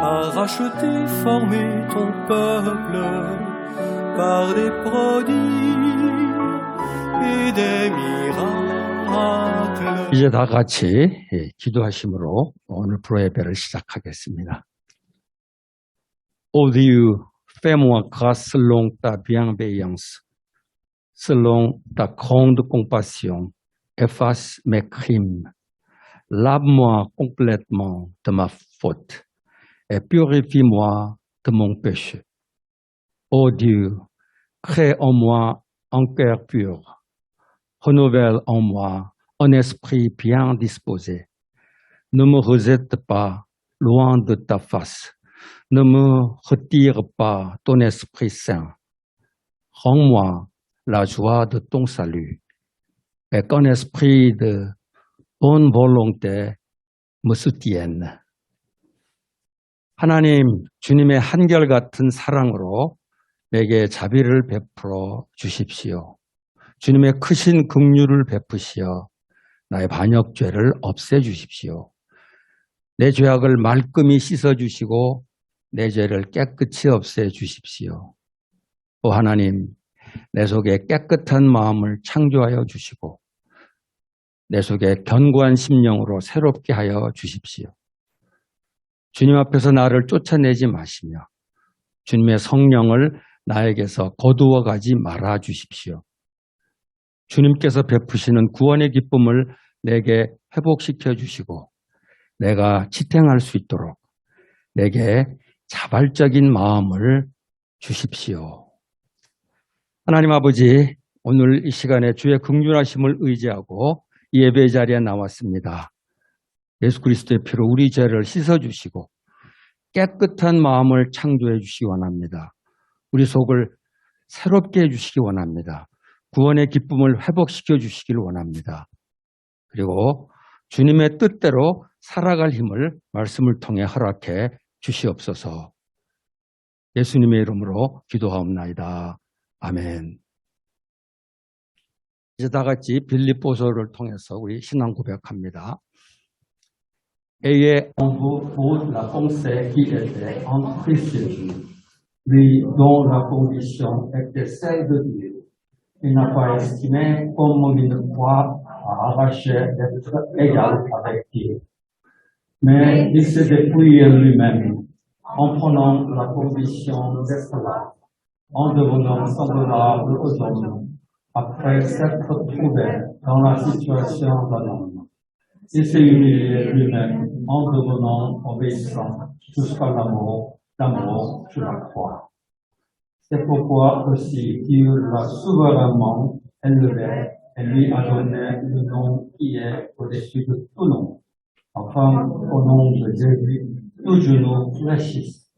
a racheté, formé ton peuple par des prodiges et des miracles. 이제 다 같이 기도하심으로 오늘 프로 예배를 시작하겠습니다. Ô Dieu, fais-moi grâce selon ta bienveillance, selon ta grande compassion, efface mes crimes, lave-moi complètement de ma faute et purifie-moi de mon péché. Ô Dieu, crée en moi un cœur pur, renouvelle en moi un esprit bien disposé. Ne me rejette pas loin de ta face. Ne me retire pas ton Esprit Saint. Rends-moi la joie de ton salut et qu'un esprit de bonne volonté me soutienne. 하나님, 주님의 한결같은 사랑으로 내게 자비를 베풀어 주십시오. 주님의 크신 긍휼을 베푸시어 나의 반역죄를 없애주십시오. 내 죄악을 말끔히 씻어주시고 내 죄를 깨끗이 없애주십시오. 또 하나님, 내 속에 깨끗한 마음을 창조하여 주시고 내 속에 견고한 심령으로 새롭게 하여 주십시오. 주님 앞에서 나를 쫓아내지 마시며 주님의 성령을 나에게서 거두어 가지 말아 주십시오. 주님께서 베푸시는 구원의 기쁨을 내게 회복시켜 주시고 내가 지탱할 수 있도록 내게 자발적인 마음을 주십시오. 하나님 아버지, 오늘 이 시간에 주의 긍휼하심을 의지하고 예배 자리에 나왔습니다. 예수 그리스도의 피로 우리 죄를 씻어주시고 깨끗한 마음을 창조해 주시기 원합니다. 우리 속을 새롭게 해주시기 원합니다. 구원의 기쁨을 회복시켜 주시길 원합니다. 그리고 주님의 뜻대로 살아갈 힘을 말씀을 통해 허락해 주시옵소서. 예수님의 이름으로 기도하옵나이다. 아멘. 이제 다 같이 빌립보서를 통해서 우리 신앙 고백합니다. Ayez en vous toute la pensée qui était en Christ Jésus, lui dont la condition était celle de Dieu. Il n'a pas estimé comme une proie à arracher d'être égal avec Dieu. Mais il s'est dépouillé lui-même en prenant la condition d'esclave, en devenant semblable aux hommes, après s'être trouvé dans la situation d'un homme. Il s'est humilié lui-même en devenant obéissant jusqu'à la mort sur la croix. C'est pourquoi aussi Dieu l'a souverainement élevé et lui a donné le nom qui est au-dessus de tout nom, afin qu'au nom de Jésus, tout genou fléchisse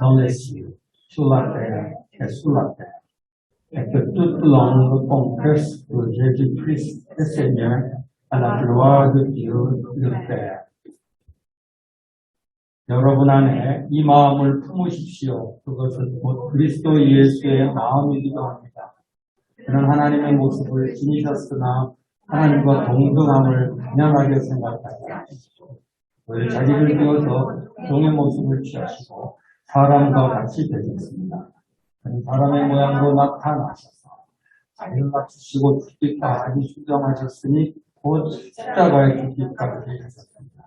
dans les cieux, sur la terre et sous la terre, et que toute langue confesse que Jésus-Christ est Seigneur à la gloire de Dieu le Père. 여러분 안에 이 마음을 품으십시오. 그것은 곧 그리스도 예수의 마음이기도 합니다. 그는 하나님의 모습을 지니셨으나 하나님과 동등함을 당연하게 생각하지 않으시고 자기를 비워서 종의 모습을 취하시고 사람과 같이 되셨습니다. 사람의 모양으로 나타나셔서 자기를 낮추시고 죽기까지 수정하셨으니 곧 십자가의 죽기까지 하셨습니다.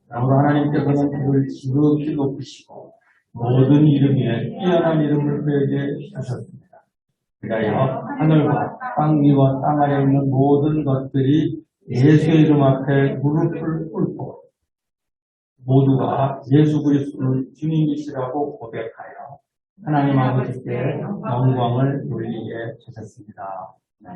그러므로 하나님께서는 그를 지극히 높이시고 모든 이름 위에 뛰어난 이름을 그에게 주셨습니다. 그리하여 하늘과 땅 위와 땅 아래에 있는 모든 것들이 예수의 이름 앞에 무릎을 꿇고 모두가 예수 그리스도는 주님이시라고 고백하여 하나님 아버지께 영광을 돌리게 하셨습니다. 네.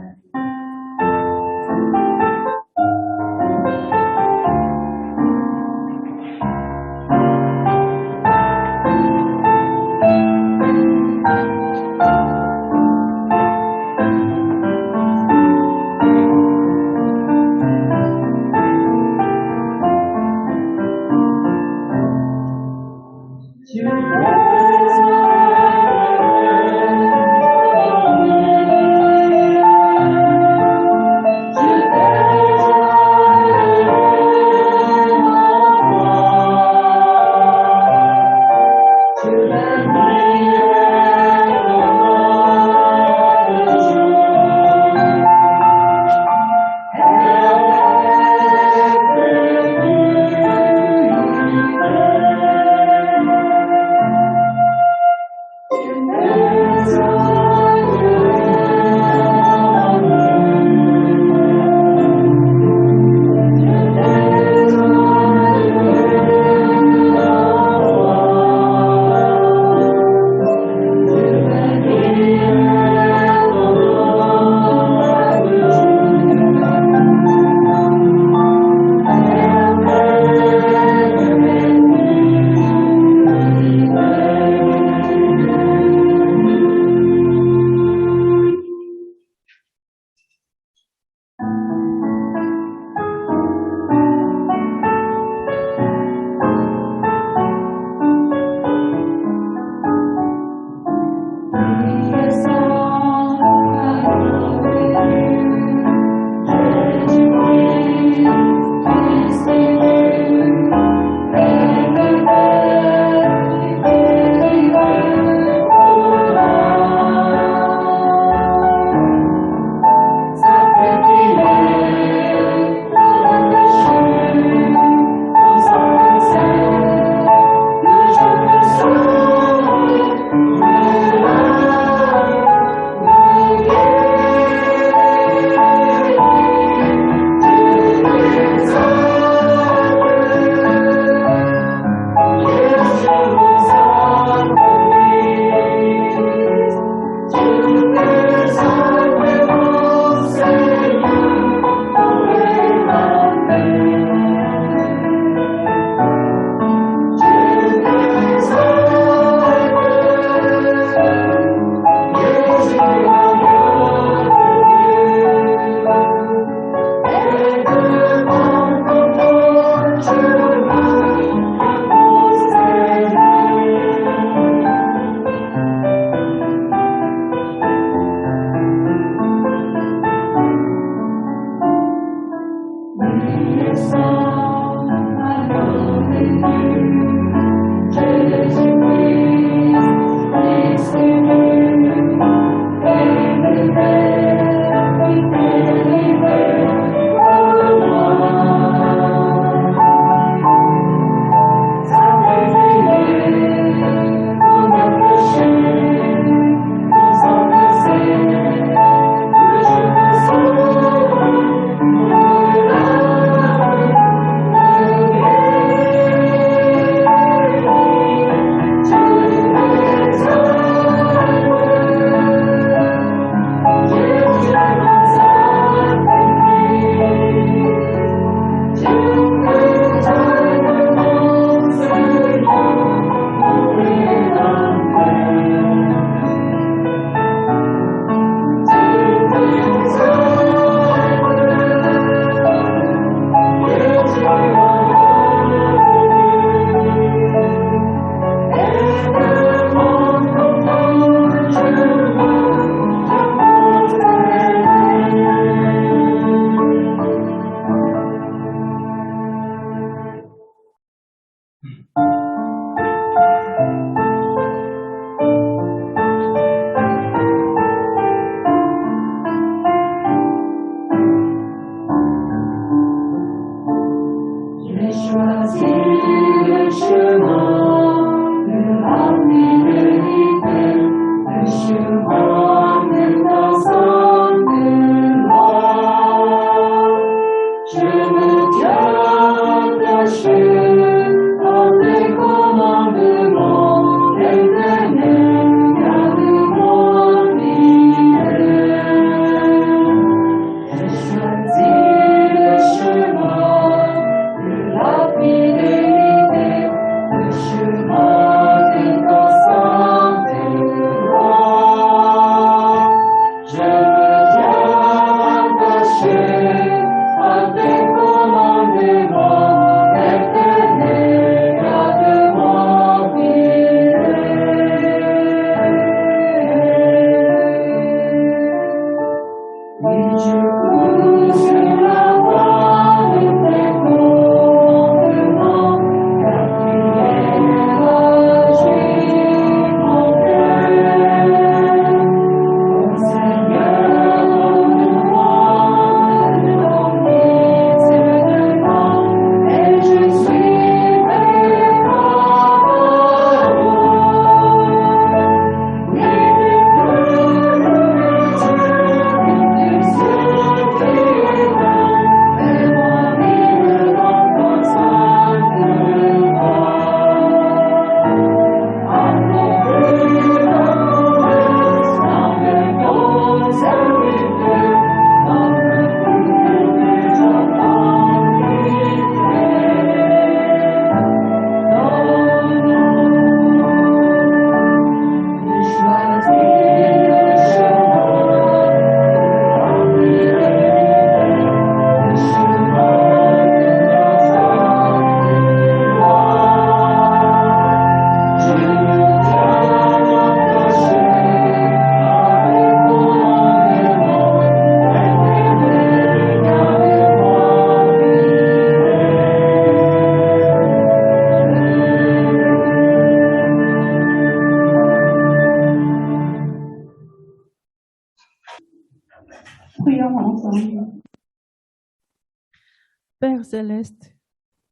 Père céleste,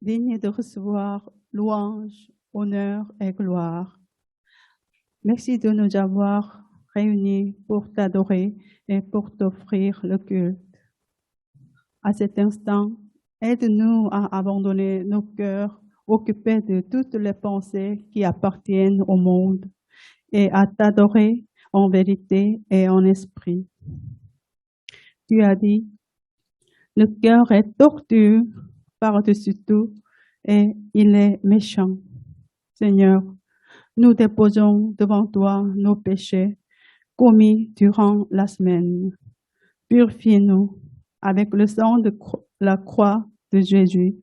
digne de recevoir louange, honneur et gloire, merci de nous avoir réunis pour t'adorer et pour t'offrir le culte. À cet instant, aide-nous à abandonner nos cœurs occupés de toutes les pensées qui appartiennent au monde et à t'adorer en vérité et en esprit. Tu as dit, le cœur est tordu par-dessus tout et il est méchant. Seigneur, nous déposons devant toi nos péchés commis durant la semaine. Purifie-nous avec le sang de la croix de Jésus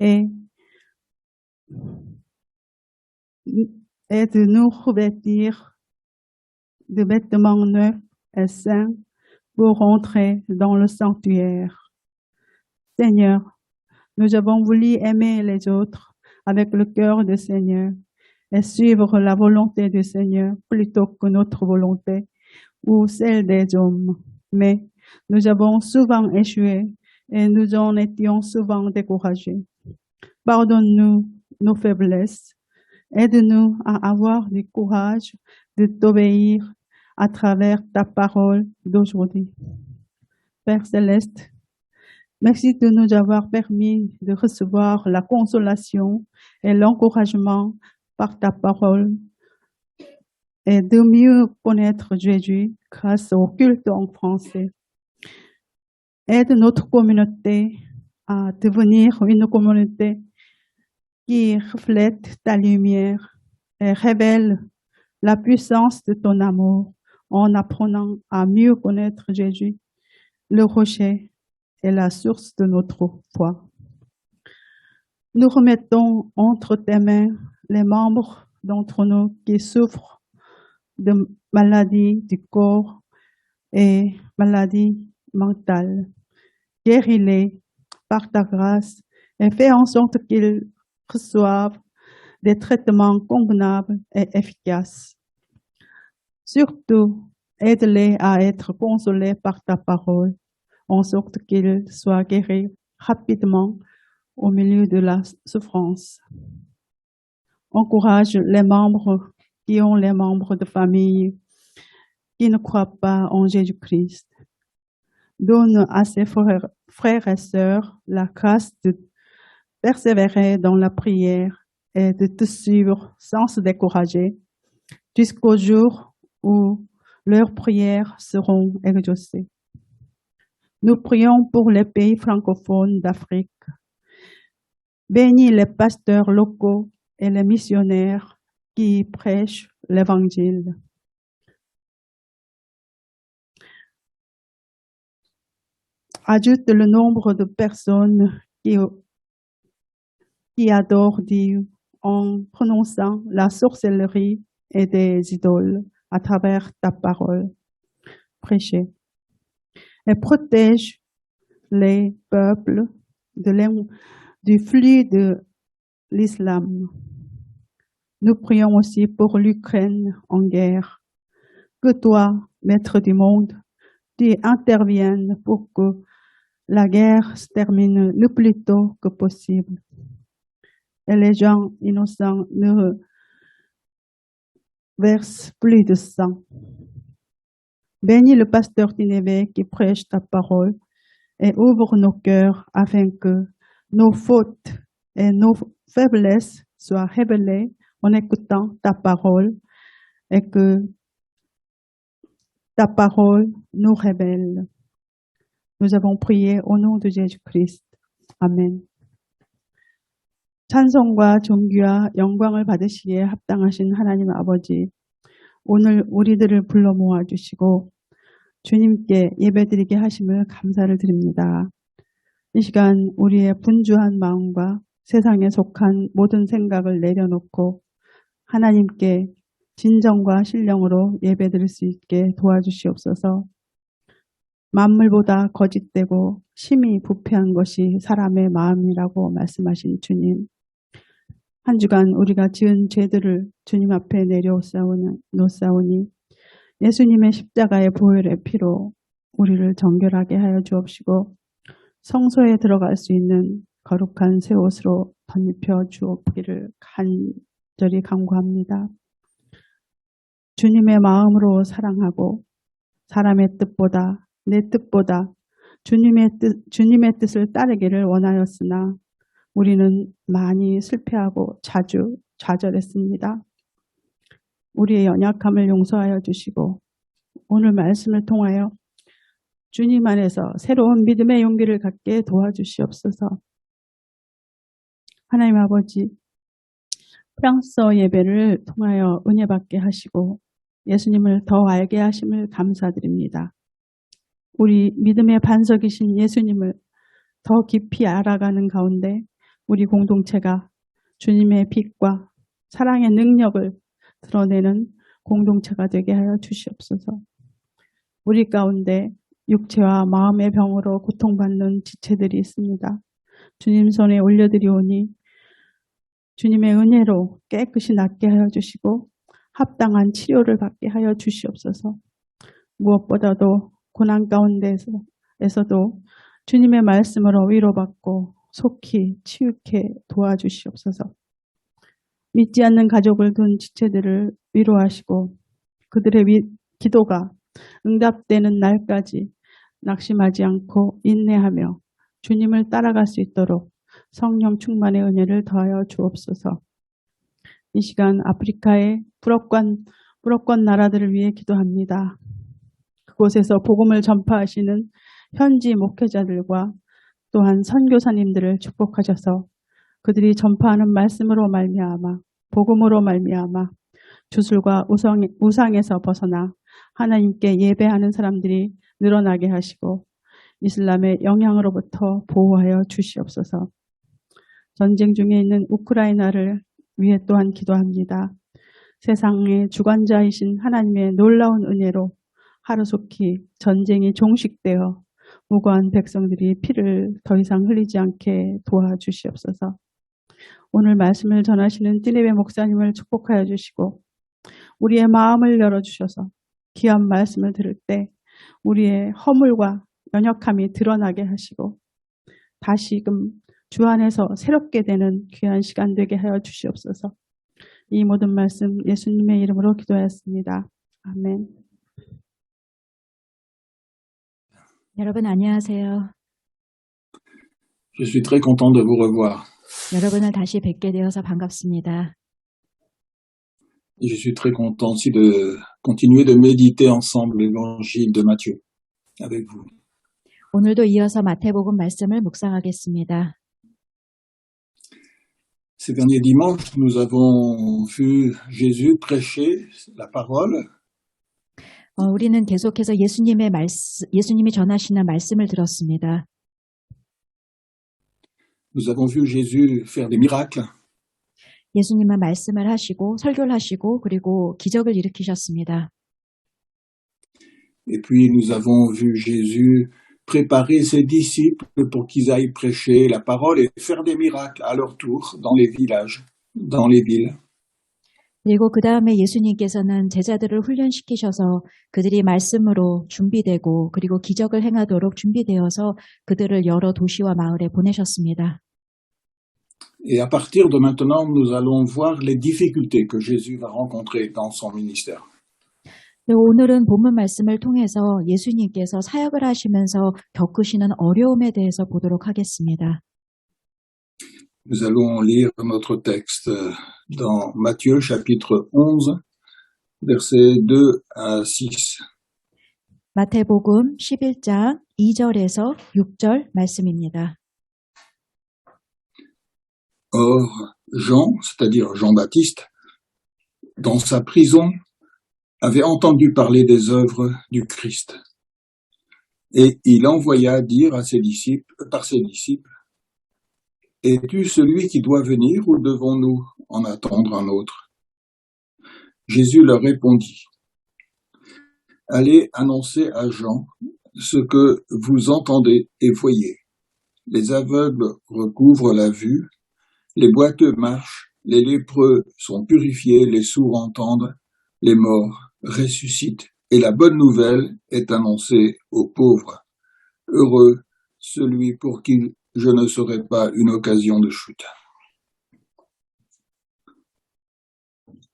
et de nous revêtir de vêtements neufs et saints pour entrer dans le sanctuaire. Seigneur, nous avons voulu aimer les autres avec le cœur du Seigneur et suivre la volonté du Seigneur plutôt que notre volonté ou celle des hommes. Mais nous avons souvent échoué et nous en étions souvent découragés. Pardonne-nous nos faiblesses. Aide-nous à avoir du courage de t'obéir à travers ta parole d'aujourd'hui. Père céleste, merci de nous avoir permis de recevoir la consolation et l'encouragement par ta parole et de mieux connaître Jésus grâce au culte en français. Aide notre communauté à devenir une communauté qui reflète ta lumière et révèle la puissance de ton amour en apprenant à mieux connaître Jésus, le rocher et la source de notre foi. Nous remettons entre tes mains les membres d'entre nous qui souffrent de maladies du corps et maladies mentales. Guéris-les par ta grâce et fais en sorte qu'ils reçoivent des traitements convenables et efficaces. Surtout, aide-les à être consolés par ta parole, en sorte qu'ils soient guéris rapidement au milieu de la souffrance. Encourage les membres qui ont les membres de famille qui ne croient pas en Jésus-Christ. Donne à ses frères et sœurs la grâce de persévérer dans la prière et de te suivre sans se décourager jusqu'au jour où leurs prières seront exaucées. Nous prions pour les pays francophones d'Afrique. Bénis les pasteurs locaux et les missionnaires qui prêchent l'Évangile. Ajoute le nombre de personnes qui adorent Dieu en prononçant la sorcellerie et des idoles à travers ta parole prêchée. Et protège les peuples du flux de l'islam. Nous prions aussi pour l'Ukraine en guerre. Que toi, Maître du monde, tu interviennes pour que la guerre se termine le plus tôt que possible. Et les gens innocents ne versent plus de sang. Bénis le pasteur Tinébé qui prêche ta parole et ouvre nos cœurs afin que nos fautes et nos faiblesses soient révélées en écoutant ta parole et que ta parole nous révèle. Nous avons prié au nom de Jésus-Christ. 아멘. 찬송과 존귀와 영광을 받으시기에 합당하신 하나님 아버지, 오늘 우리들을 불러 모아주시고 주님께 예배드리게 하심을 감사를 드립니다. 이 시간 우리의 분주한 마음과 세상에 속한 모든 생각을 내려놓고 하나님께 진정과 신령으로 예배드릴 수 있게 도와주시옵소서. 만물보다 거짓되고 심히 부패한 것이 사람의 마음이라고 말씀하신 주님. 한 주간 우리가 지은 죄들을 주님 앞에 내려놓사오니 예수님의 십자가의 보혈의 피로 우리를 정결하게 하여 주옵시고 성소에 들어갈 수 있는 거룩한 새 옷으로 덧입혀 주옵기를 간절히 간구합니다. 주님의 마음으로 사랑하고 사람의 뜻보다 내 뜻보다 주님의 뜻을 따르기를 원하였으나 우리는 많이 실패하고 자주 좌절했습니다. 우리의 연약함을 용서하여 주시고 오늘 말씀을 통하여 주님 안에서 새로운 믿음의 용기를 갖게 도와주시옵소서. 하나님 아버지, 프랑스어 예배를 통하여 은혜 받게 하시고 예수님을 더 알게 하심을 감사드립니다. 우리 믿음의 반석이신 예수님을 더 깊이 알아가는 가운데 우리 공동체가 주님의 빛과 사랑의 능력을 드러내는 공동체가 되게 하여 주시옵소서. 우리 가운데 육체와 마음의 병으로 고통받는 지체들이 있습니다. 주님 손에 올려드리오니 주님의 은혜로 깨끗이 낫게 하여 주시고 합당한 치료를 받게 하여 주시옵소서. 무엇보다도 고난 가운데에서도 주님의 말씀으로 위로받고 속히 치유케 도와주시옵소서. 믿지 않는 가족을 둔 지체들을 위로하시고 그들의 기도가 응답되는 날까지 낙심하지 않고 인내하며 주님을 따라갈 수 있도록 성령 충만의 은혜를 더하여 주옵소서. 이 시간 아프리카의 불업권 나라들을 위해 기도합니다. 그곳에서 복음을 전파하시는 현지 목회자들과 또한 선교사님들을 축복하셔서 그들이 전파하는 말씀으로 말미암아 복음으로 말미암아 주술과 우상에서 벗어나 하나님께 예배하는 사람들이 늘어나게 하시고 이슬람의 영향으로부터 보호하여 주시옵소서. 전쟁 중에 있는 우크라이나를 위해 또한 기도합니다. 세상의 주관자이신 하나님의 놀라운 은혜로 하루속히 전쟁이 종식되어 무고한 백성들이 피를 더 이상 흘리지 않게 도와주시옵소서. 오늘 말씀을 전하시는 띠네베 목사님을 축복하여 주시고 우리의 마음을 열어주셔서 귀한 말씀을 들을 때 우리의 허물과 연약함이 드러나게 하시고 다시금 주 안에서 새롭게 되는 귀한 시간 되게 하여 주시옵소서. 이 모든 말씀 예수님의 이름으로 기도하였습니다. 아멘. 여러분 안녕하세요. Je suis très content de vous revoir. 여러분을 다시 뵙게 되어서 반갑습니다. Je suis très content aussi de continuer de méditer ensemble l'évangile de Matthieu avec vous. 오늘도 이어서 마태복음 말씀을 묵상하겠습니다. Ces derniers dimanches, nous avons vu Jésus prêcher la parole. 우리는 계속해서 예수님이 전하시는 말씀을 들었습니다. Nous avons vu Jésus faire des miracles. 예수님은 말씀을 하시고 설교를 하시고 그리고 기적을 일으키셨습니다. Et puis nous avons vu Jésus préparer ses disciples pour qu'ils aillent prêcher la parole et faire des miracles à leur tour dans les villages, dans les villes. 그리고 그 다음에 예수님께서는 제자들을 훈련시키셔서 그들이 말씀으로 준비되고 그리고 기적을 행하도록 준비되어서 그들을 여러 도시와 마을에 보내셨습니다. Et à partir de maintenant, nous allons voir les difficultés que Jésus va rencontrer dans son ministère. 오늘은 본문 말씀을 통해서 예수님께서 사역을 하시면서 겪으시는 어려움에 대해서 보도록 하겠습니다. Nous allons lire notre texte dans Matthieu chapitre 11, versets 2 à 6. 마태복음 11장 2절에서 6절 말씀입니다. Or, Jean, c'est-à-dire Jean-Baptiste, dans sa prison, avait entendu parler des œuvres du Christ. Et il envoya dire à ses disciples, par ses disciples, « Es-tu celui qui doit venir ou devons-nous en attendre un autre ?» Jésus leur répondit, « Allez annoncer à Jean ce que vous entendez et voyez. Les aveugles recouvrent la vue, les boiteux marchent, les lépreux sont purifiés, les sourds entendent, les morts ressuscitent, et la bonne nouvelle est annoncée aux pauvres. Heureux celui pour qui je ne serai pas une occasion de chute.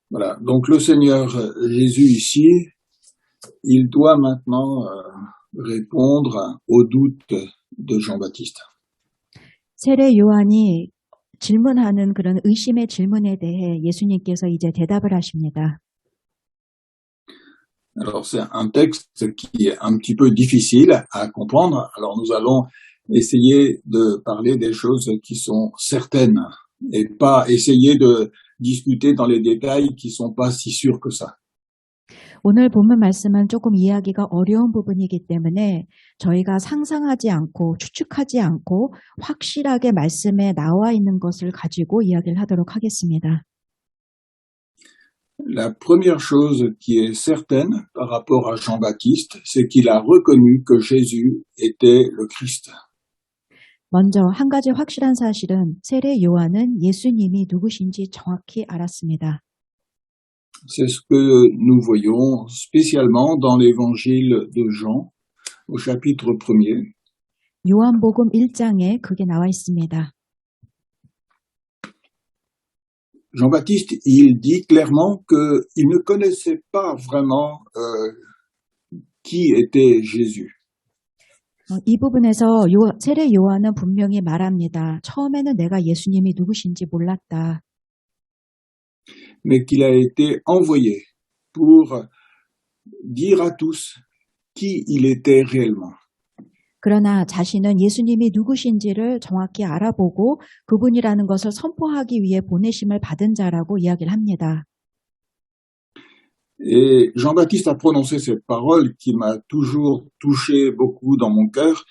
Voilà, donc le Seigneur Jésus ici, il doit maintenant répondre aux doutes de Jean-Baptiste. 세례 요한이 질문하는 그런 의심의 질문에 대해 예수님께서 이제 대답을 하십니다. Alors c'est un texte qui est un petit peu difficile à comprendre. Alors nous allons essayer de parler des choses qui sont certaines et pas essayer de discuter dans les détails qui sont pas si sûrs que ça. 오늘 본문 말씀은 조금 이해하기가 어려운 부분이기 때문에 저희가 상상하지 않고 추측하지 않고 확실하게 말씀에 나와 있는 것을 가지고 이야기를 하도록 하겠습니다. La première chose qui est certaine par rapport à Jean-Baptiste, c'est qu'il a reconnu que Jésus était le Christ. 먼저 한 가지 확실한 사실은 세례 요한은 예수님이 누구신지 정확히 알았습니다. C'est ce que nous voyons spécialement dans l'évangile de Jean, au chapitre 1er. 요한복음 1장에 그게 나와 있습니다. Jean-Baptiste, il dit clairement qu'il ne connaissait pas vraiment qui était Jésus. 이 부분에서 세례 요한은 분명히 말합니다. 처음에는 내가 예수님이 누구신지 몰랐다. Mais qu'il a été envoyé pour dire à tous qui il était réellement. 그러나 자신은 예수님이 누구신지를 정확히 알아보고 그분이라는 것을 선포하기 위해 보내심을 받은 자라고 이야기를 합니다. Et Jean-Baptiste a prononcé cette parole qui m'a toujours touché beaucoup dans mon cœur.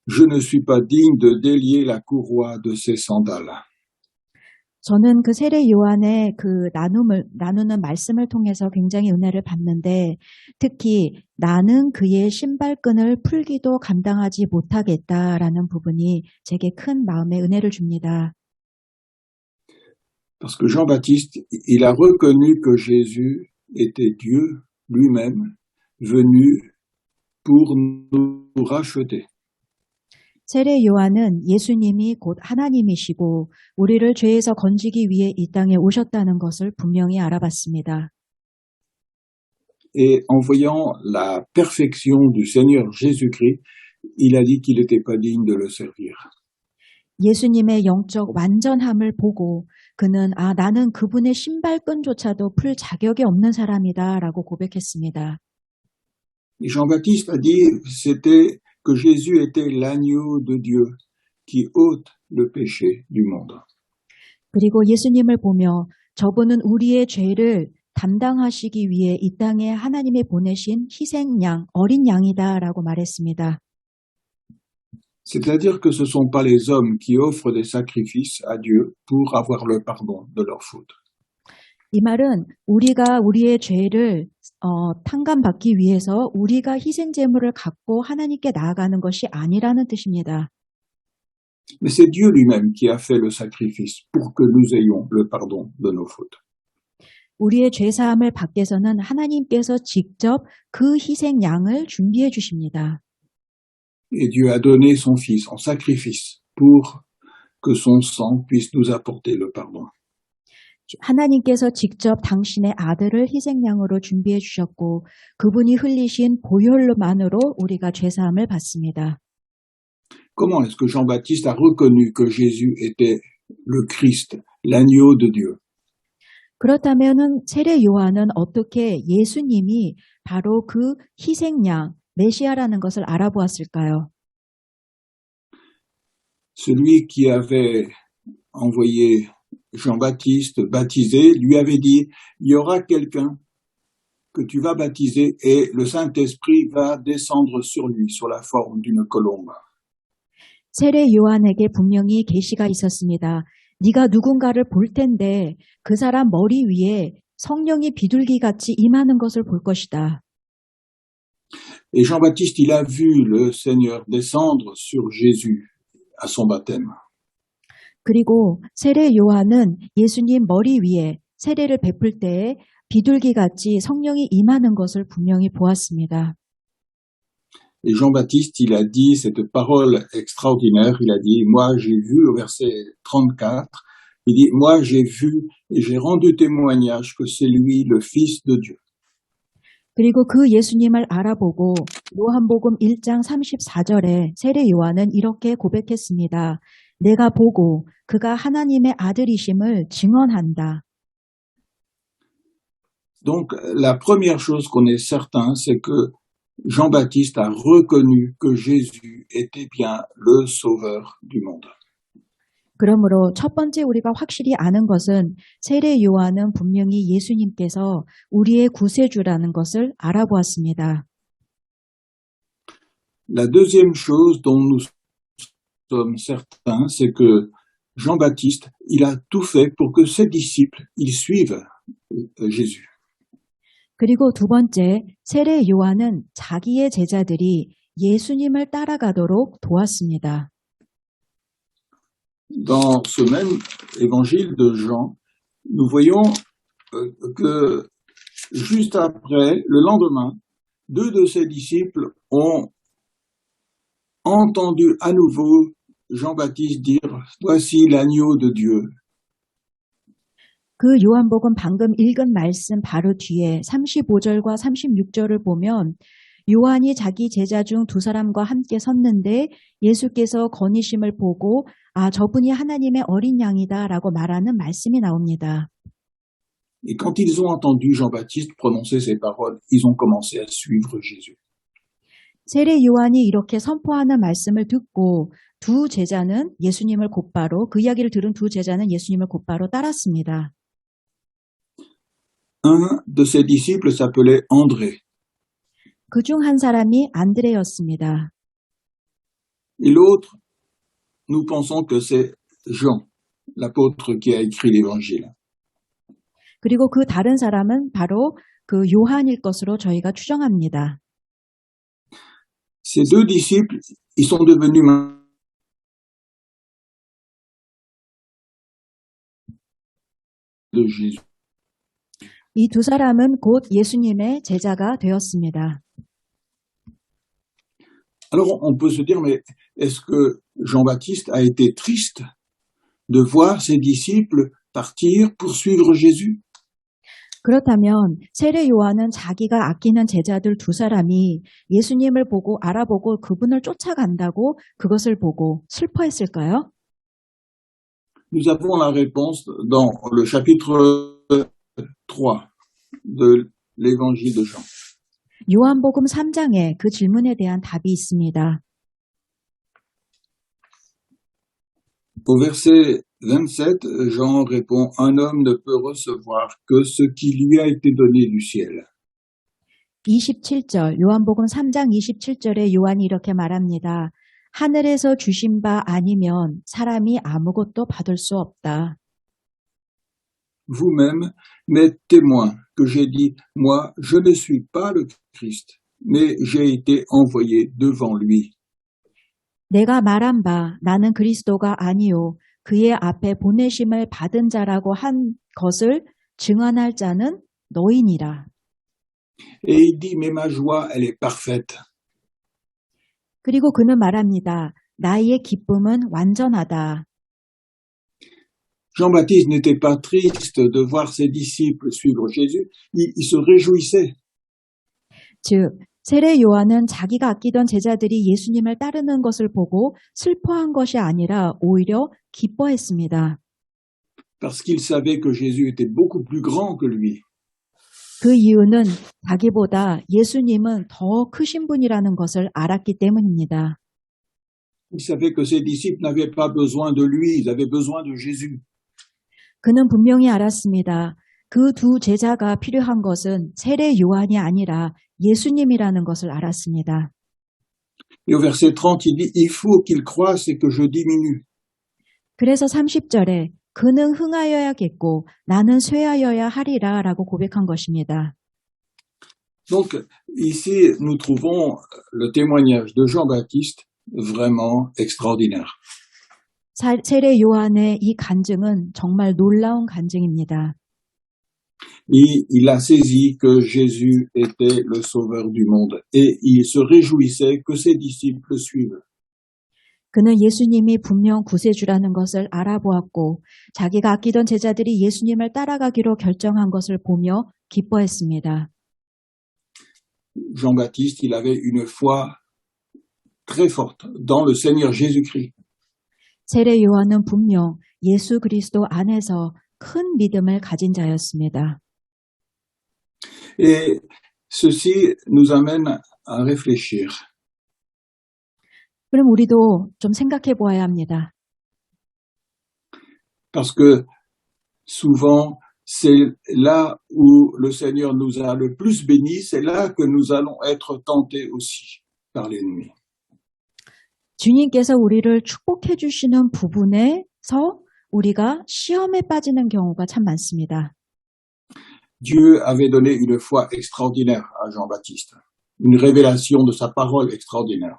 Je ne suis pas digne de délier la courroie de ses sandales. 저는 그 세례 요한의 그 나누는 말씀을 통해서 굉장히 은혜를 받는데 특히 나는 그의 신발끈을 풀기도 감당하지 못하겠다라는 부분이 제게 큰 마음의 은혜를 줍니다. Parce que Jean-Baptiste, il a reconnu que Jésus était Dieu lui-même, venu pour nous racheter. 세례 요한은 예수님이 곧 하나님이시고 우리를 죄에서 건지기 위해 이 땅에 오셨다는 것을 분명히 알아봤습니다. Et en voyant la perfection du Seigneur Jésus-Christ, il a dit qu'il n'était pas digne de le servir. 예수님의 영적 완전함을 보고 그는 나는 그분의 신발끈조차도 풀 자격이 없는 사람이다라고 고백했습니다. Et Jean-Baptiste a dit que Jésus était l'agneau de Dieu qui ôte le péché du monde. 그리고 예수님을 보며 저분은 우리의 죄를 담당하시기 위해 이 땅에 하나님이 보내신 희생양, 어린 양이다라고 말했습니다. C'est-à-dire que ce ne sont pas les hommes qui offrent des sacrifices à Dieu pour avoir le pardon de leurs fautes. 이 말은 우리가 우리의 죄를 탕감받기 위해서 우리가 희생 제물을 갖고 하나님께 나아가는 것이 아니라는 뜻입니다. Mais c'est Dieu lui-même qui a fait le sacrifice pour que nous ayons le pardon de nos fautes. 우리의 죄 사함을 받기 위해서는 하나님께서 직접 그 희생 양을 준비해 주십니다. Et Dieu a donné son Fils en sacrifice pour que son sang puisse nous apporter le pardon. 하나님께서 직접 당신의 아들을 희생양으로 준비해 주셨고 그분이 흘리신 보혈로만으로 우리가 죄사함을 받습니다. Comment est-ce que Jean-Baptiste a reconnu que Jésus était le Christ, l'agneau de Dieu? 그렇다면 세례 요한은 어떻게 예수님이 바로 그 희생양, 메시아라는 것을 알아보았을까요? Celui qui avait envoyé Jean-Baptiste baptisé lui avait dit, il y aura quelqu'un que tu vas baptiser et le Saint-Esprit va descendre sur lui sous la forme d'une colombe. 세례 요한에게 분명히 계시가 있었습니다. 네가 누군가를 볼 텐데 그 사람 머리 위에 성령이 비둘기같이 임하는 것을 볼 것이다. Et Jean-Baptiste, il a vu le Seigneur descendre sur Jésus à son baptême. 그리고 세례 요한은 예수님 머리 위에 세례를 베풀 때에 비둘기같이 성령이 임하는 것을 분명히 보았습니다. Et Jean-Baptiste, il a dit cette parole extraordinaire, il a dit, moi j'ai vu au verset 34, il dit, moi j'ai vu et j'ai rendu témoignage que c'est lui le Fils de Dieu. 그리고 그 예수님을 알아보고 요한복음 1장 34절에 세례 요한은 이렇게 고백했습니다. 내가 보고 그가 하나님의 아들이심을 증언한다. Donc la première chose qu'on est certain, c'est que Jean-Baptiste a reconnu que Jésus était bien le sauveur du monde. 그러므로 첫 번째 우리가 확실히 아는 것은 세례 요한은 분명히 예수님께서 우리의 구세주라는 것을 알아보았습니다. La deuxième chose dont nous sommes certains, c'est que Jean-Baptiste, il a tout fait pour que ses disciples, ils suivent Jésus. 그리고 두 번째, 세례 요한은 자기의 제자들이 예수님을 따라가도록 도왔습니다. Dans ce même évangile de Jean, nous voyons que juste après, le lendemain, deux de ses disciples ont entendu à nouveau Jean-Baptiste dire « Voici l'agneau de Dieu ». 그 요한복음 방금 읽은 말씀 바로 뒤에 35절과 36절을 보면 요한이 자기 제자 중 두 사람과 함께 섰는데 예수께서 거니심을 보고 아 저분이 하나님의 어린 양이다 라고 말하는 말씀이 나옵니다. Et quand ils ont entendu Jean-Baptiste prononcer ces paroles, ils ont commencé à suivre Jésus. 세례 요한이 이렇게 선포하는 말씀을 듣고 두 제자는 예수님을 곧바로 그 이야기를 들은 두 제자는 예수님을 곧바로 따랐습니다. Un de ses disciples s'appelait André. 그중 한 사람이 안드레였습니다. Et l'autre, nous pensons que c'est Jean, l'apôtre qui a écrit l'évangile. 그리고 그 다른 사람은 바로 그 요한일 것으로 저희가 추정합니다. Ces deux disciples, ils sont devenus de Jésus. 이 두 사람은 곧 예수님의 제자가 되었습니다. Alors on peut se dire, mais est-ce que Jean-Baptiste a été triste de voir ses disciples partir pour suivre Jésus? 그렇다면 세례 요한은 자기가 아끼는 제자들 두 사람이 예수님을 보고 알아보고 그분을 쫓아간다고 그것을 보고 슬퍼했을까요? Nous avons la réponse dans le chapitre 3 de l'évangile de Jean. 요한복음 3장에 그 질문에 대한 답이 있습니다. Au verset 27, Jean répond, un homme ne peut recevoir que ce qui lui a été donné du ciel. 27절, 요한복음 3장 27절에 요한이 이렇게 말합니다. 하늘에서 주신 바 아니면 사람이 아무것도 받을 수 없다. Vous-même m'êtes témoin que j'ai dit, moi, je ne suis pas le Christ, mais j'ai été envoyé devant lui. 내가 말한 바 나는 그리스도가 아니요 그의 앞에 보내심을 받은 자라고 한 것을 증언할 자는 너희니라. Et il dit, mais ma joie, elle est parfaite. 그리고 그는 말합니다. 나의 기쁨은 완전하다. Jean-Baptiste n'était pas triste de voir ses disciples suivre Jésus, il se réjouissait. 즉 세례 요한은 자기가 아끼던 제자들이 예수님을 따르는 것을 보고 슬퍼한 것이 아니라 오히려 기뻐했습니다. Parce qu'il savait que Jésus était beaucoup plus grand que lui. 그 이유는 자기보다 예수님은 더 크신 분이라는 것을 알았기 때문입니다. Il savait que ses disciples n'avaient pas besoin de lui, ils avaient besoin de Jésus. 그는 분명히 알았습니다. 그 두 제자가 필요한 것은 세례 요한이 아니라 예수님이라는 것을 알았습니다. Et au verset 30, il dit, il faut qu'il croisse et que je diminue. 그래서 30절에 그는 흥하여야겠고 나는 쇠하여야 하리라 라고 고백한 것입니다. Donc, ici, nous trouvons le témoignage de Jean-Baptiste vraiment extraordinaire. 세례 요한의 이 간증은 정말 놀라운 간증입니다. Il a saisi que Jésus était le sauveur du monde et il se réjouissait que ses disciples le suivent. 그는 예수님이 분명 구세주라는 것을 알아보았고 자기가 아끼던 제자들이 예수님을 따라가기로 결정한 것을 보며 기뻐했습니다. Jean-Baptiste, il avait une foi très forte dans le Seigneur Jésus-Christ. 세례 요한은 분명 예수 그리스도 안에서 큰 믿음을 가진 자였습니다. Et ceci nous amène à réfléchir. 그럼 우리도 좀 생각해 보아야 합니다. Parce que souvent, c'est là où le Seigneur nous a le plus bénis, c'est là que nous allons être tentés aussi par l'ennemi. 주님께서 우리를 축복해 주시는 부분에서 우리가 시험에 빠지는 경우가 참 많습니다. Dieu avait donné une foi extraordinaire à Jean-Baptiste, une révélation de sa parole extraordinaire.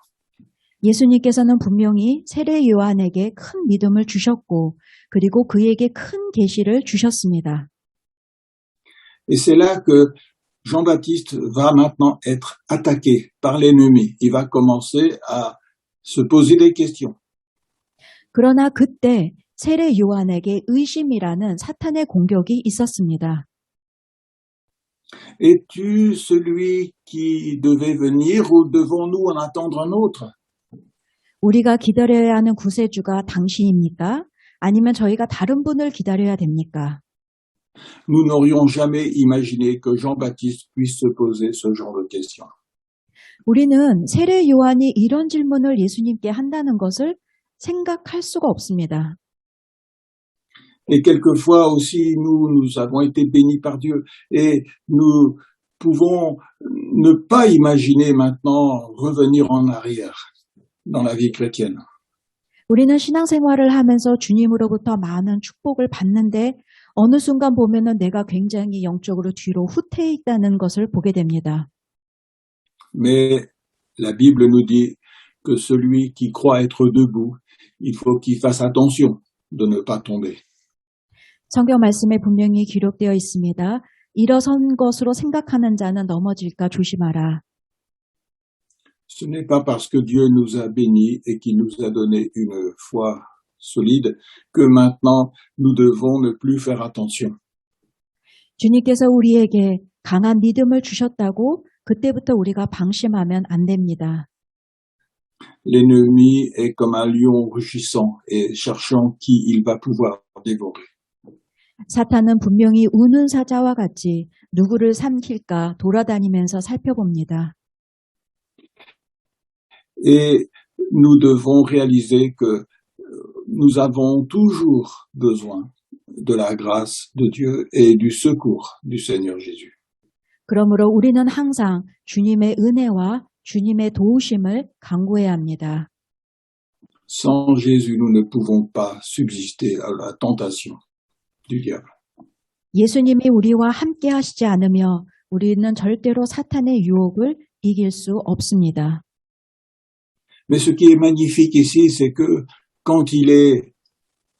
예수님께서는 분명히 세례 요한에게 큰 믿음을 주셨고 그리고 그에게 큰 계시를 주셨습니다. Et c'est là que Jean-Baptiste va maintenant être attaqué par l'ennemi. Il va commencer à se poser des questions. 그러나 그때 세례 요한에게 의심이라는 사탄의 공격이 있었습니다. Es-tu celui qui devait venir ou devons-nous en attendre un autre? 우리가 기다려야 하는 구세주가 당신입니까? 아니면 저희가 다른 분을 기다려야 됩니까? Nous n'aurions jamais imaginé que Jean-Baptiste puisse se poser ce genre de questions. 우리는 세례 요한이 이런 질문을 예수님께 한다는 것을 생각할 수가 없습니다. Et quelquefois aussi, nous avons été bénis par Dieu et nous pouvons ne pas imaginer maintenant revenir en arrière dans la vie chrétienne. 우리는 신앙생활을 하면서 주님으로부터 많은 축복을 받는데 어느 순간 보면은 내가 굉장히 영적으로 뒤로 후퇴해 있다는 것을 보게 됩니다. Mais la Bible nous dit que celui qui croit être debout, il faut qu'il fasse attention de ne pas tomber. 성경 말씀에 분명히 기록되어 있습니다. 일어선 것으로 생각하는 자는 넘어질까 조심하라. Ce n'est pas parce que Dieu nous a bénis et qu'il nous a donné une foi solide que maintenant nous devons ne plus faire attention. 주님께서 우리에게 강한 믿음을 주셨다고 그때부터 우리가 방심하면 안 됩니다. L'ennemi est comme un lion rugissant et cherchant qui il va pouvoir dévorer. 사탄은 분명히 우는 사자와 같이 누구를 삼킬까 돌아다니면서 살펴봅니다. Et nous devons réaliser que nous avons toujours besoin de la grâce de Dieu et du secours du Seigneur Jésus. 그러므로 우리는 항상 주님의 은혜와 주님의 도우심을 간구해야 합니다. Sans Jésus, nous ne pouvons pas subsister à la tentation du diable. 예수님이 우리와 함께 하시지 않으며 우리는 절대로 사탄의 유혹을 이길 수 없습니다. Mais ce qui est magnifique ici, c'est que quand il est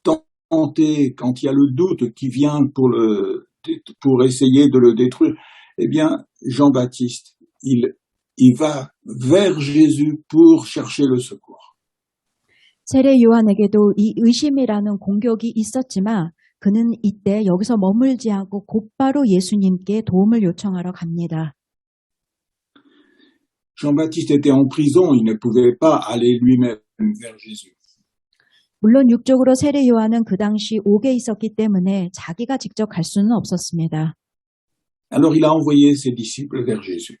tenté, quand il y a le doute qui vient pour essayer de le détruire, eh bien, Jean-Baptiste, il va vers Jésus pour chercher le secours. 세례 요한에게도 이 의심이라는 공격이 있었지만 그는 이때 여기서 머물지 않고 곧바로 예수님께 도움을 요청하러 갑니다. Jean-Baptiste était en prison, il ne pouvait pas aller lui-même vers Jésus. 물론 육적으로 세례 요한은 그 당시 옥에 있었기 때문에 자기가 직접 갈 수는 없었습니다. Alors il a envoyé ses disciples vers Jésus.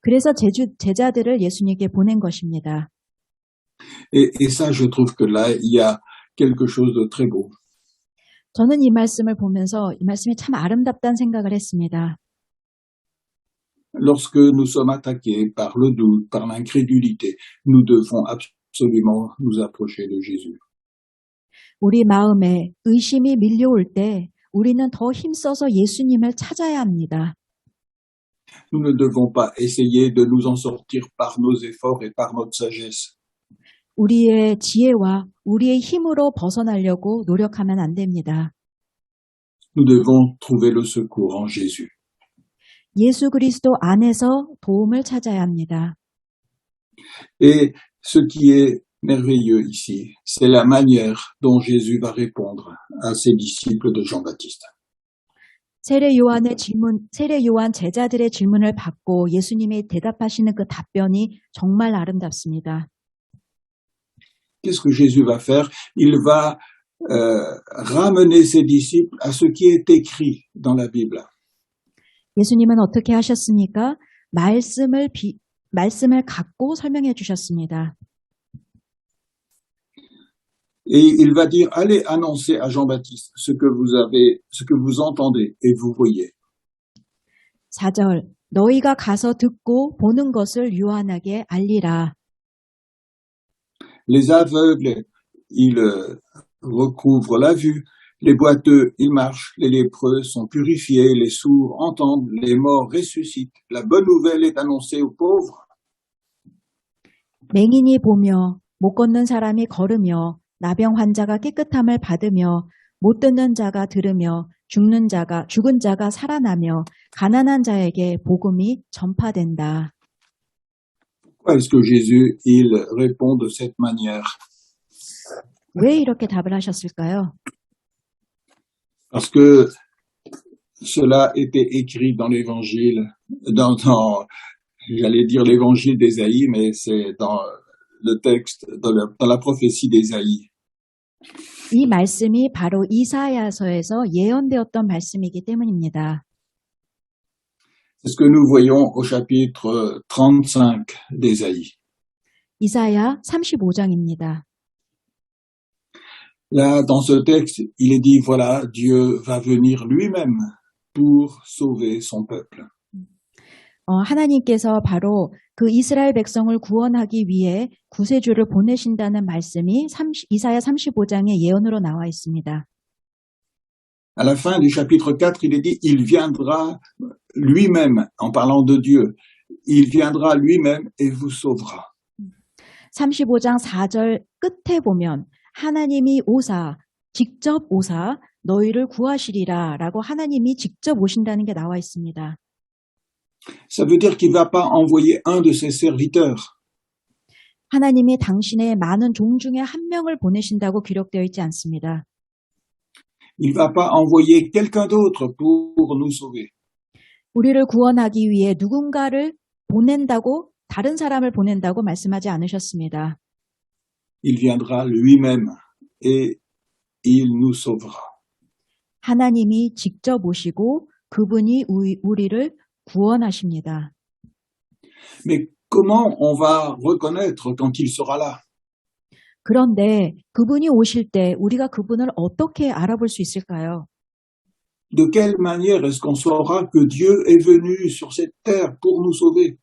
그래서 제자들을 예수님께 보낸 것입니다. Et ça, je trouve que là, il y a quelque chose de très beau. 저는 이 말씀을 보면서 이 말씀이 참 아름답다는 생각을 했습니다. Lorsque nous sommes attaqués par le doute, par l'incrédulité, nous devons absolument nous approcher de Jésus. 우리 마음에 의심이 밀려올 때 우리는 더 힘써서 예수님을 찾아야 합니다. Nous ne devons pas essayer de nous en sortir par nos efforts et par notre sagesse. 우리의 지혜와 우리의 힘으로 벗어나려고 노력하면 안 됩니다. nous devons trouver le secours en Jésus. 예수 그리스도 안에서 도움을 찾아야 합니다. Et ce qui est merveilleux ici, c'est la manière dont Jésus va répondre à ses disciples de Jean-Baptiste. 세례 요한 제자들의 질문을 받고 예수님이 대답하시는 그 답변이 정말 아름답습니다. Qu'est-ce que Jésus va faire? Il va ramener ses disciples à ce qui est écrit dans la Bible. 예수님은 어떻게 하셨습니까? 말씀을 갖고 설명해 주셨습니다. Et il va dire, allez annoncer à Jean-Baptiste ce que vous entendez et vous voyez. 4절, 너희가 가서 듣고 보는 것을 요한에게 알리라. Les aveugles, ils recouvrent la vue. Les boiteux, ils marchent. Les lépreux sont purifiés. Les sourds entendent. Les morts ressuscitent. La bonne nouvelle est annoncée aux pauvres. 맹인이 보며 못 걷는 사람이 걸으며 나병 환자가 깨끗함을 받으며 못 듣는 자가 들으며 죽은 자가 살아나며 가난한 자에게 복음이 전파된다. Pourquoi est-ce que Jésus, il répond de cette manière? 왜 이렇게 답을 하셨을까요? Parce que cela était écrit dans l'évangile, j'allais dire l'évangile d'Ésaïe, mais c'est dans le texte, dans la prophétie d'Ésaïe. 이 말씀이 바로 이사야서에서 예언되었던 말씀이기 때문입니다. C'est ce que nous voyons au chapitre 35 d'Ésaïe. 이사야 35장입니다. Là, dans ce texte, il est dit, voilà, Dieu va venir lui-même pour sauver son peuple. 하나님께서 바로 그 이스라엘 백성을 구원하기 위해 구세주를 보내신다는 말씀이 이사야 35장의 예언으로 나와 있습니다. À la fin du chapitre 4, il est dit, il viendra lui-même, en parlant de Dieu, il viendra lui-même et vous sauvera. 35장 4절 끝에 보면 하나님이 직접 오사 너희를 구하시리라 라고 하나님이 직접 오신다는 게 나와 있습니다. Ça veut dire qu'il ne va pas envoyer un de ses serviteurs. 하나님이 당신의 많은 종 중에 한 명을 보내신다고 기록되어 있지 않습니다. Il ne va pas envoyer quelqu'un d'autre pour nous sauver. 우리를 구원하기 위해 누군가를 다른 사람을 보낸다고 말씀하지 않으셨습니다. Il viendra lui-même et il nous sauvera. 하나님이 직접 오시고 그분이 우리를 구원하십니다. Mais comment on va reconnaître quand il sera là? 그런데 그분이 오실 때 우리가 그분을 어떻게 알아볼 수 있을까요? De quelle manière est-ce qu'on saura que Dieu est venu sur cette terre pour nous sauver?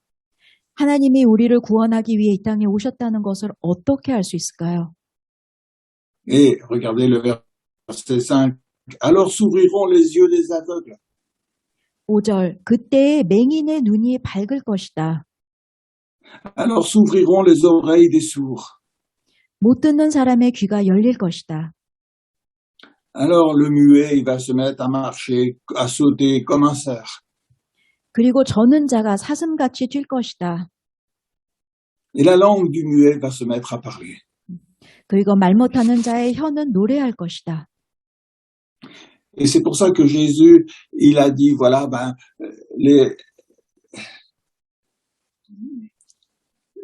하나님이 우리를 구원하기 위해 이 땅에 오셨다는 것을 어떻게 알 수 있을까요? Et regardez le verset 5. Alors s'ouvriront les yeux des aveugles. 5절, 그때의 맹인의 눈이 밝을 것이다. Alors s'ouvriront les oreilles des sourds. 못 듣는 사람의 귀가 열릴 것이다. Alors le muet, il va se mettre à marcher, à sauter comme un cerf. 그리고 저는 자가 사슴같이 뛸 것이다. Et la langue du muet va se mettre à parler. 그리고 말 못하는 자의 혀는 노래할 것이다. Et c'est pour ça que Jésus, il a dit, voilà,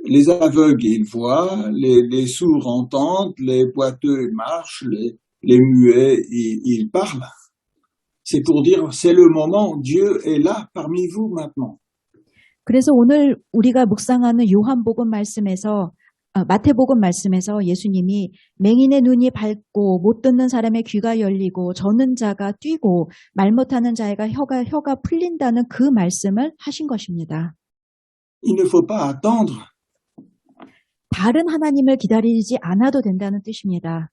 les aveugles, ils voient, les sourds entendent, les boiteux marchent, les muets, ils parlent. C'est pour dire, c'est le moment, Dieu est là parmi vous maintenant. 그래서 오늘 우리가 묵상하는 마태복음 말씀에서 예수님이 맹인의 눈이 밝고 못 듣는 사람의 귀가 열리고 저는 자가 뛰고 말 못하는 자가 혀가 풀린다는 그 말씀을 하신 것입니다. Il ne faut pas attendre. 다른 하나님을 기다리지 않아도 된다는 뜻입니다.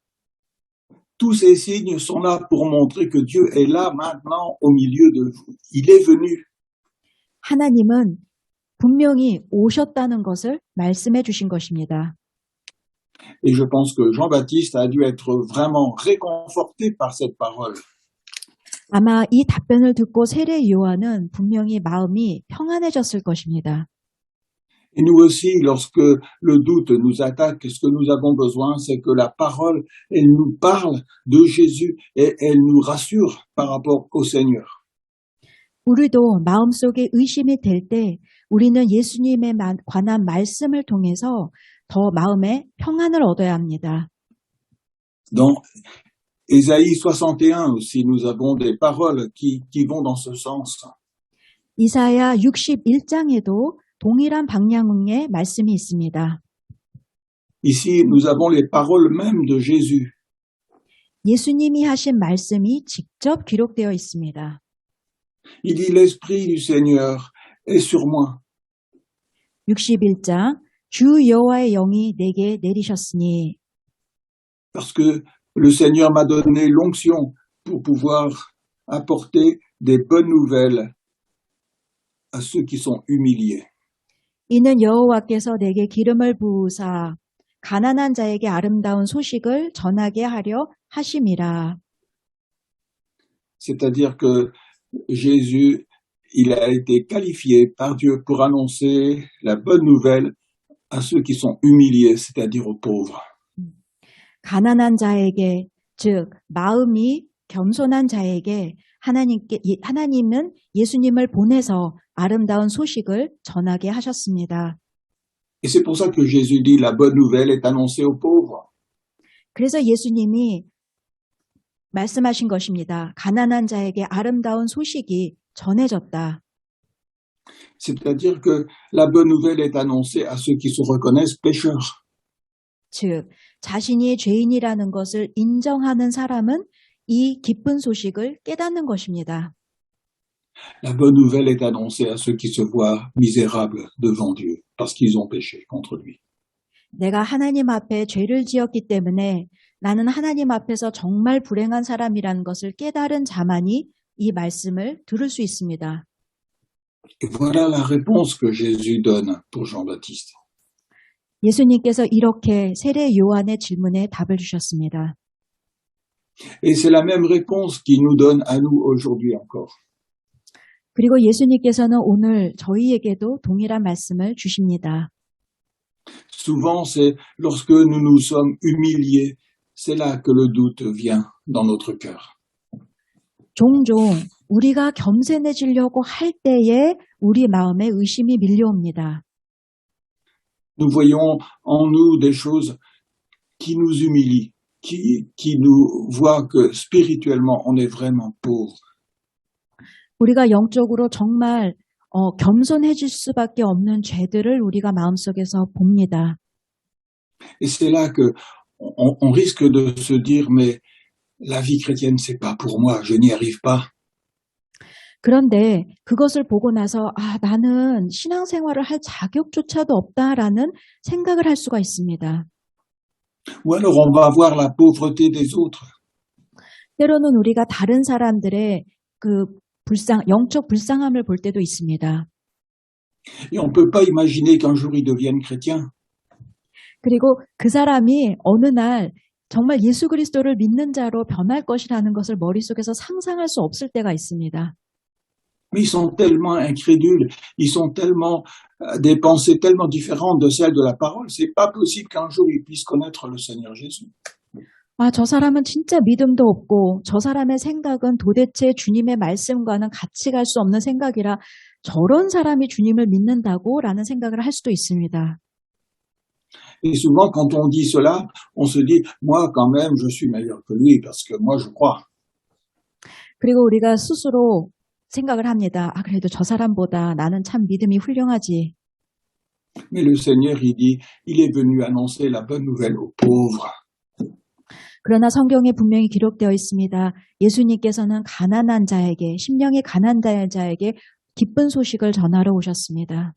Tous ces signes sont là pour montrer que Dieu est là maintenant au milieu de vous. Il est venu. 하나님은 분명히 오셨다는 것을 말씀해 주신 것입니다. Et je pense que Jean-Baptiste a dû être vraiment réconforté par cette parole. 아마 이 답변을 듣고 세례 요한은 분명히 마음이 평안해졌을 것입니다. Et nous aussi, lorsque le doute nous attaque, ce que nous avons besoin, c'est que la parole, elle nous parle de Jésus et elle nous rassure par rapport au Seigneur. 우리도 마음속에 의심이 될 때 우리는 예수님에 관한 말씀을 통해서 더 마음에 평안을 얻어야 합니다. Dans Ésaïe 61 aussi, nous avons des paroles qui vont dans ce sens. 이사야 61장에도 동일한 방향의 말씀이 있습니다. Ici, nous avons les paroles mêmes de Jésus. 예수님이 하신 말씀이 직접 기록되어 있습니다. Il dit, l'Esprit du Seigneur est sur moi. 61장 주 여호와의 영이 내게 내리셨으니 Parce que le Seigneur m'a donné l'onction pour pouvoir apporter des bonnes nouvelles à ceux qui sont humiliés. 이는 여호와께서 내게 기름을 부으사 가난한 자에게 아름다운 소식을 전하게 하려 하심이라. C'est-à-dire que Jésus, il a été qualifié par Dieu pour annoncer la bonne nouvelle à ceux qui sont humiliés, c'est-à-dire aux pauvres. 가난한 자에게, 즉 마음이 겸손한 자에게 하나님은 예수님을 보내서 아름다운 소식을 전하게 하셨습니다. Et c'est pour ça que Jésus dit la bonne nouvelle est annoncée aux pauvres. 그래서 예수님이 말씀하신 것입니다. 가난한 자에게 아름다운 소식이 전해졌다. C'est-à-dire que la bonne nouvelle est annoncée à ceux qui se reconnaissent pécheurs. 즉, 자신이 죄인이라는 것을 인정하는 사람은 이 기쁜 소식을 깨닫는 것입니다. La bonne nouvelle est annoncée à ceux qui se voient misérables devant Dieu parce qu'ils ont péché contre lui. 내가 하나님 앞에 죄를 지었기 때문에 나는 하나님 앞에서 정말 불행한 사람이라는 것을 깨달은 자만이 이 말씀을 들을 수 있습니다. Et voilà la réponse que Jésus donne pour Jean-Baptiste. 예수님께서 이렇게 세례 요한의 질문에 답을 주셨습니다. Et c'est la même réponse qu'il nous donne à nous aujourd'hui encore. 그리고 예수님께서는 오늘 저희에게도 동일한 말씀을 주십니다. Souvent, c'est lorsque nous nous sommes humiliés, c'est là que le doute vient dans notre cœur. 종종 우리가 겸손해지려고 할 때에 우리 마음에 의심이 밀려옵니다. Nous voyons en nous des choses qui nous humilient, qui nous voient que spirituellement, on est vraiment pauvre. 우리가 영적으로 정말 겸손해질 수밖에 없는 죄들을 우리가 마음속에서 봅니다. Et c'est là que on risque de se dire, mais la vie chrétienne, c'est pas pour moi, je n'y arrive pas. 그런데 그것을 보고 나서 나는 신앙생활을 할 자격조차도 없다라는 생각을 할 수가 있습니다. Ou alors on va voir la pauvreté des autres. 때로는 우리가 다른 사람들의 그 영적 불쌍함을 볼 때도 있습니다. Et on peut pas imaginer qu'un jour ils deviennent chrétiens. 그리고 그 사람이 어느 날 정말 예수 그리스도를 믿는 자로 변할 것이라는 것을 머릿속에서 상상할 수 없을 때가 있습니다. Mais ils sont tellement incrédules, ils sont tellement des pensées tellement différentes de celles de la parole, c'est pas possible qu'un jour ils puissent connaître le Seigneur Jésus. 저 사람은 진짜 믿음도 없고 저 사람의 생각은 도대체 주님의 말씀과는 같이 갈 수 없는 생각이라 저런 사람이 주님을 믿는다고라는 생각을 할 수도 있습니다. Et souvent quand on dit cela, on se dit moi quand même je suis meilleur que lui parce que moi je crois. 그리고 우리가 스스로 생각을 합니다. 그래도 저 사람보다 나는 참 믿음이 훌륭하지. Mais le Seigneur il dit il est venu annoncer la bonne nouvelle aux pauvres. 그러나 성경에 분명히 기록되어 있습니다. 예수님께서는 가난한 자에게, 심령이 가난한 자에게 기쁜 소식을 전하러 오셨습니다.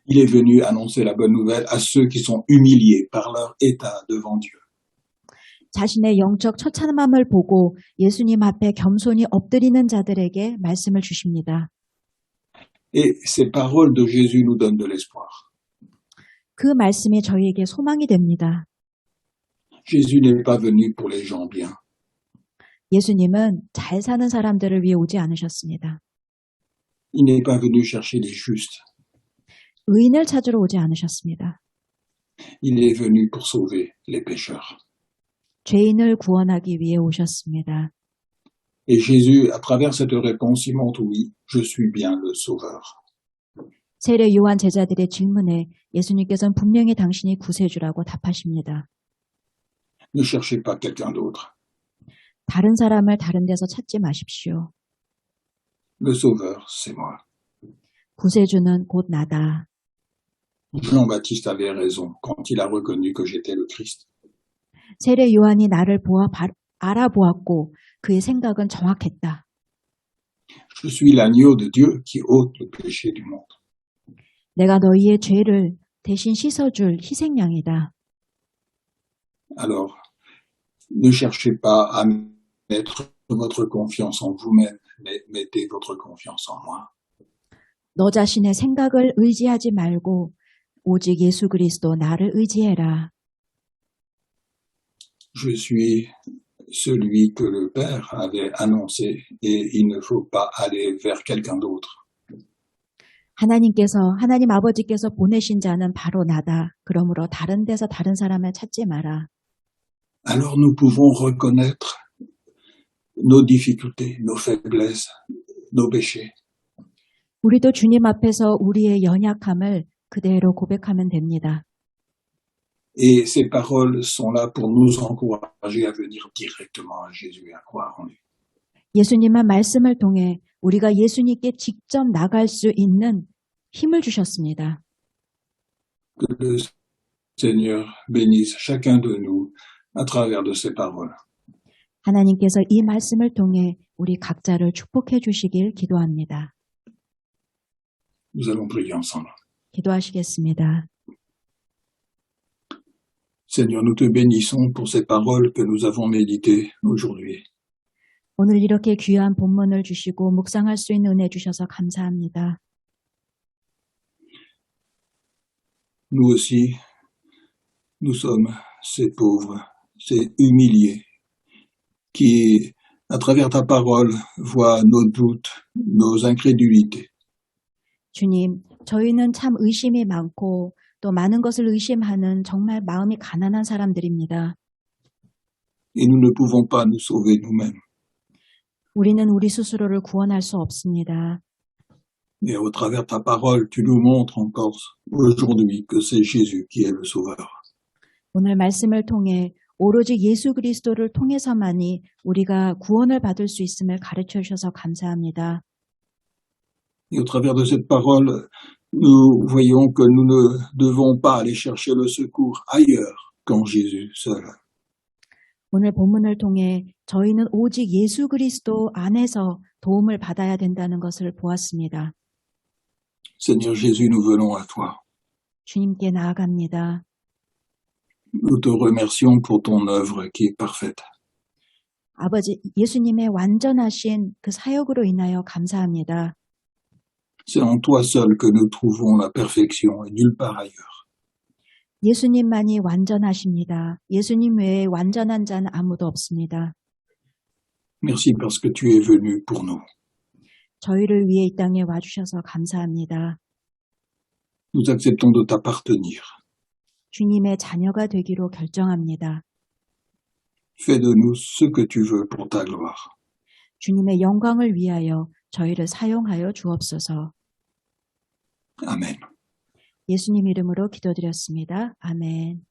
Il est venu annoncer la bonne nouvelle à ceux qui sont humiliés par leur état devant Dieu. 자신의 영적 처참함을 보고 예수님 앞에 겸손히 엎드리는 자들에게 말씀을 주십니다. Et ces paroles de Jésus nous donnent de l'espoir. 그 말씀이 저희에게 소망이 됩니다. Jésus n'est pas venu pour les gens bien. 예수님은 잘 사는 사람들을 위해 오지 않으셨습니다. Il n'est pas venu chercher les justes. 의인을 찾으러 오지 않으셨습니다. Il est venu pour sauver les pécheurs. 죄인을 구원하기 위해 오셨습니다. Et Jésus, à travers cette réponse, il montre oui, je suis bien le sauveur. 세례 요한 제자들의 질문에 예수님께서는 분명히 당신이 구세주라고 답하십니다. Ne cherchez pas quelqu'un d'autre. 다른 사람을 다른 데서 찾지 마십시오. Le sauveur, c'est moi. 구세주는 곧 나다. Jean-Baptiste avait raison quand il a reconnu que j'étais le Christ. 세례 요한이 나를 알아보았고 그의 생각은 정확했다. Je suis l'agneau de Dieu qui ôte le péché du monde. 내가 너희의 죄를 대신 씻어줄 희생양이다. Alors, ne cherchez pas à mettre votre confiance en vous-même, mais mettez votre confiance en moi. 너 자신의 생각을 의지하지 말고 오직 예수 그리스도 나를 의지해라. Je suis celui que le Père avait annoncé et il ne faut pas aller vers quelqu'un d'autre. 하나님 아버지께서 보내신 자는 바로 나다. 그러므로 다른 데서 다른 사람을 찾지 마라. Alors nous pouvons reconnaître nos difficultés, nos faiblesses, nos péchés. 우리도 주님 앞에서 우리의 연약함을 그대로 고백하면 됩니다. Et ces paroles sont là pour nous encourager à venir directement à Jésus et à croire en lui. 예수님의 말씀을 통해 우리가 예수님께 직접 나갈 수 있는 힘을 주셨습니다. Que le Seigneur bénisse chacun de nous à travers de ces paroles. 하나님께서 이 말씀을 통해 우리 각자를 축복해 주시길 기도합니다. Nous allons prier ensemble. 기도하시겠습니다. Seigneur, nous te bénissons pour ces paroles que nous avons méditées aujourd'hui. 오늘 이렇게 귀한 본문을 주시고 묵상할 수 있는 은혜 주셔서 감사합니다. Nous aussi, nous sommes ces pauvres, ces humiliés, qui, à travers ta parole, voient nos doutes, nos incrédulités. 주님, 저희는 참 의심이 많고 또 많은 것을 의심하는 정말 마음이 가난한 사람들입니다. Et nous ne pouvons pas nous sauver nous-mêmes. 우리는 우리 스스로를 구원할 수 없습니다. Mais au travers de ta parole, tu nous montres encore aujourd'hui que c'est Jésus qui est le Sauveur. 오늘 말씀을 통해 오로지 예수 그리스도를 통해서만이 우리가 구원을 받을 수 있음을 가르쳐 주셔서 감사합니다. Et au travers de cette parole, nous voyons que nous ne devons pas aller chercher le secours ailleurs qu'en Jésus seul. 오늘 본문을 통해 저희는 오직 예수 그리스도 안에서 도움을 받아야 된다는 것을 보았습니다. Seigneur Jésus, nous venons à toi. 주님께 나아갑니다. Nous te remercions pour ton œuvre qui est parfaite. 아버지, 예수님의 완전하신 그 사역으로 인하여 감사합니다. C'est en toi seul que nous trouvons la perfection et nulle part ailleurs. 예수님만이 완전하십니다. 예수님 외에 완전한 자는 아무도 없습니다. Merci parce que tu es venu pour nous. 저희를 위해 이 땅에 와주셔서 감사합니다. Nous acceptons de t'appartenir. 주님의 자녀가 되기로 결정합니다. Fais de nous ce que tu veux pour ta gloire. 주님의 영광을 위하여 저희를 사용하여 주옵소서. Amen. 예수님 이름으로 기도드렸습니다. 아멘.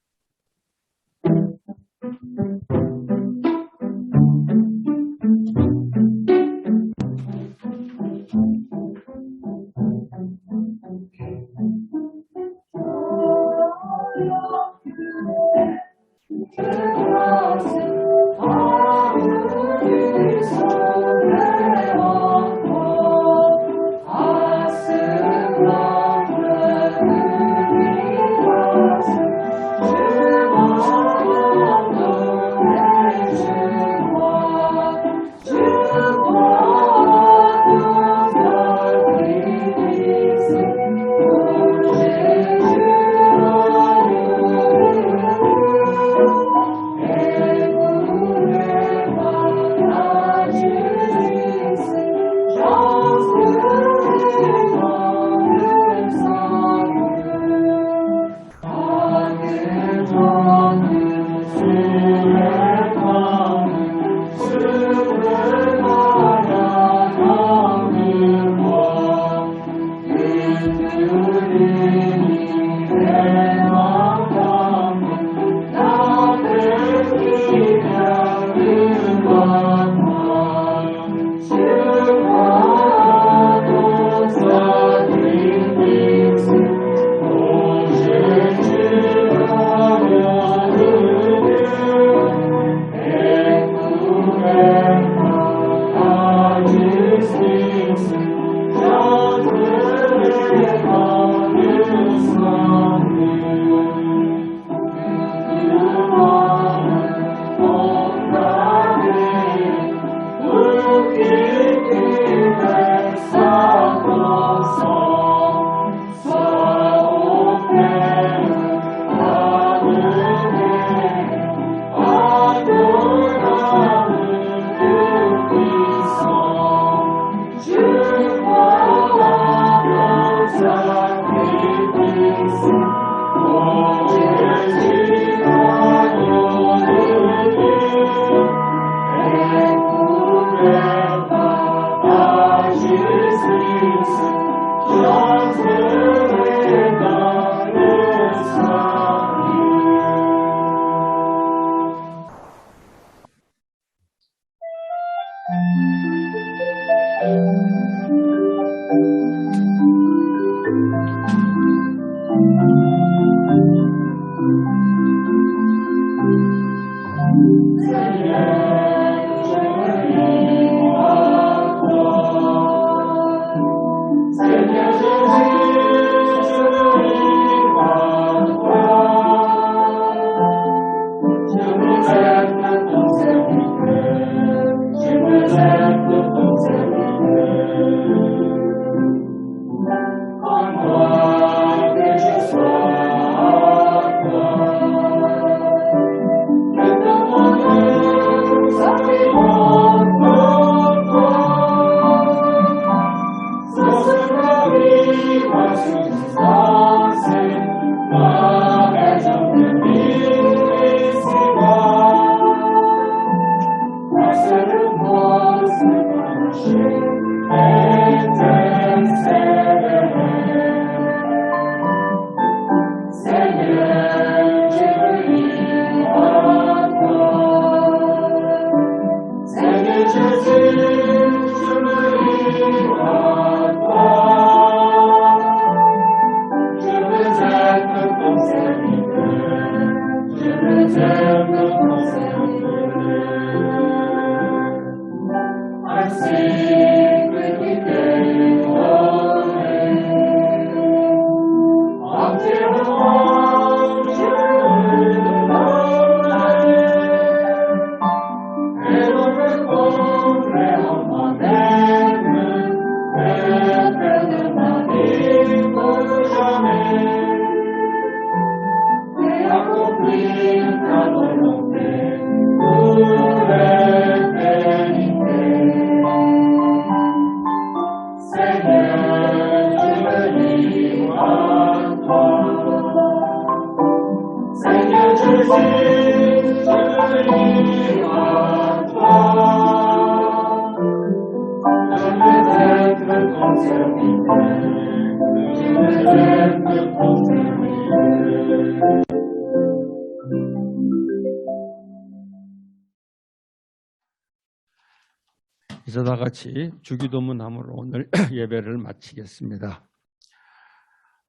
이제 다 같이 주기도문함으로 오늘 예배를 마치겠습니다.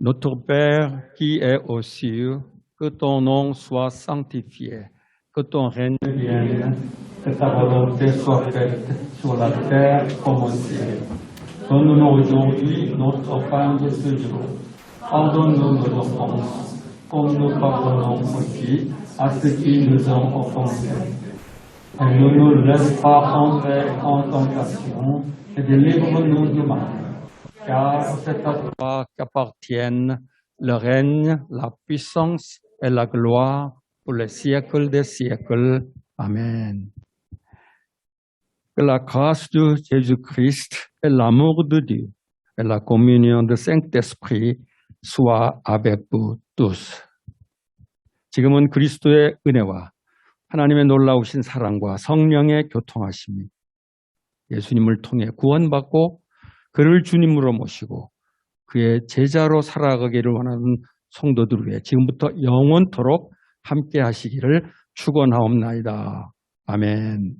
Notre Père qui est aux cieux, que ton nom soit sanctifié, que ton règne vienne, que ta volonté soit faite sur la terre comme au ciel. Donne-nous aujourd'hui notre pain de ce jour. Pardonne-nous nos offenses, comme nous pardonnons aussi à ceux qui nous ont offensés. Et ne nous laisse pas entrer en tentation, et délivre-nous du mal. Car c'est à toi qu'appartiennent le règne, la puissance et la gloire pour les siècles des siècles. Amen. Que la grâce de Jésus-Christ et l'amour de Dieu et la communion du Saint-Esprit soient avec vous tous. 지금은 그리스도의 은혜와 하나님의 놀라우신 사랑과 성령의 교통하심이 예수님을 통해 구원받고 그를 주님으로 모시고 그의 제자로 살아가기를 원하는 성도들 위해 지금부터 영원토록 함께 하시기를 축원하옵나이다. 아멘.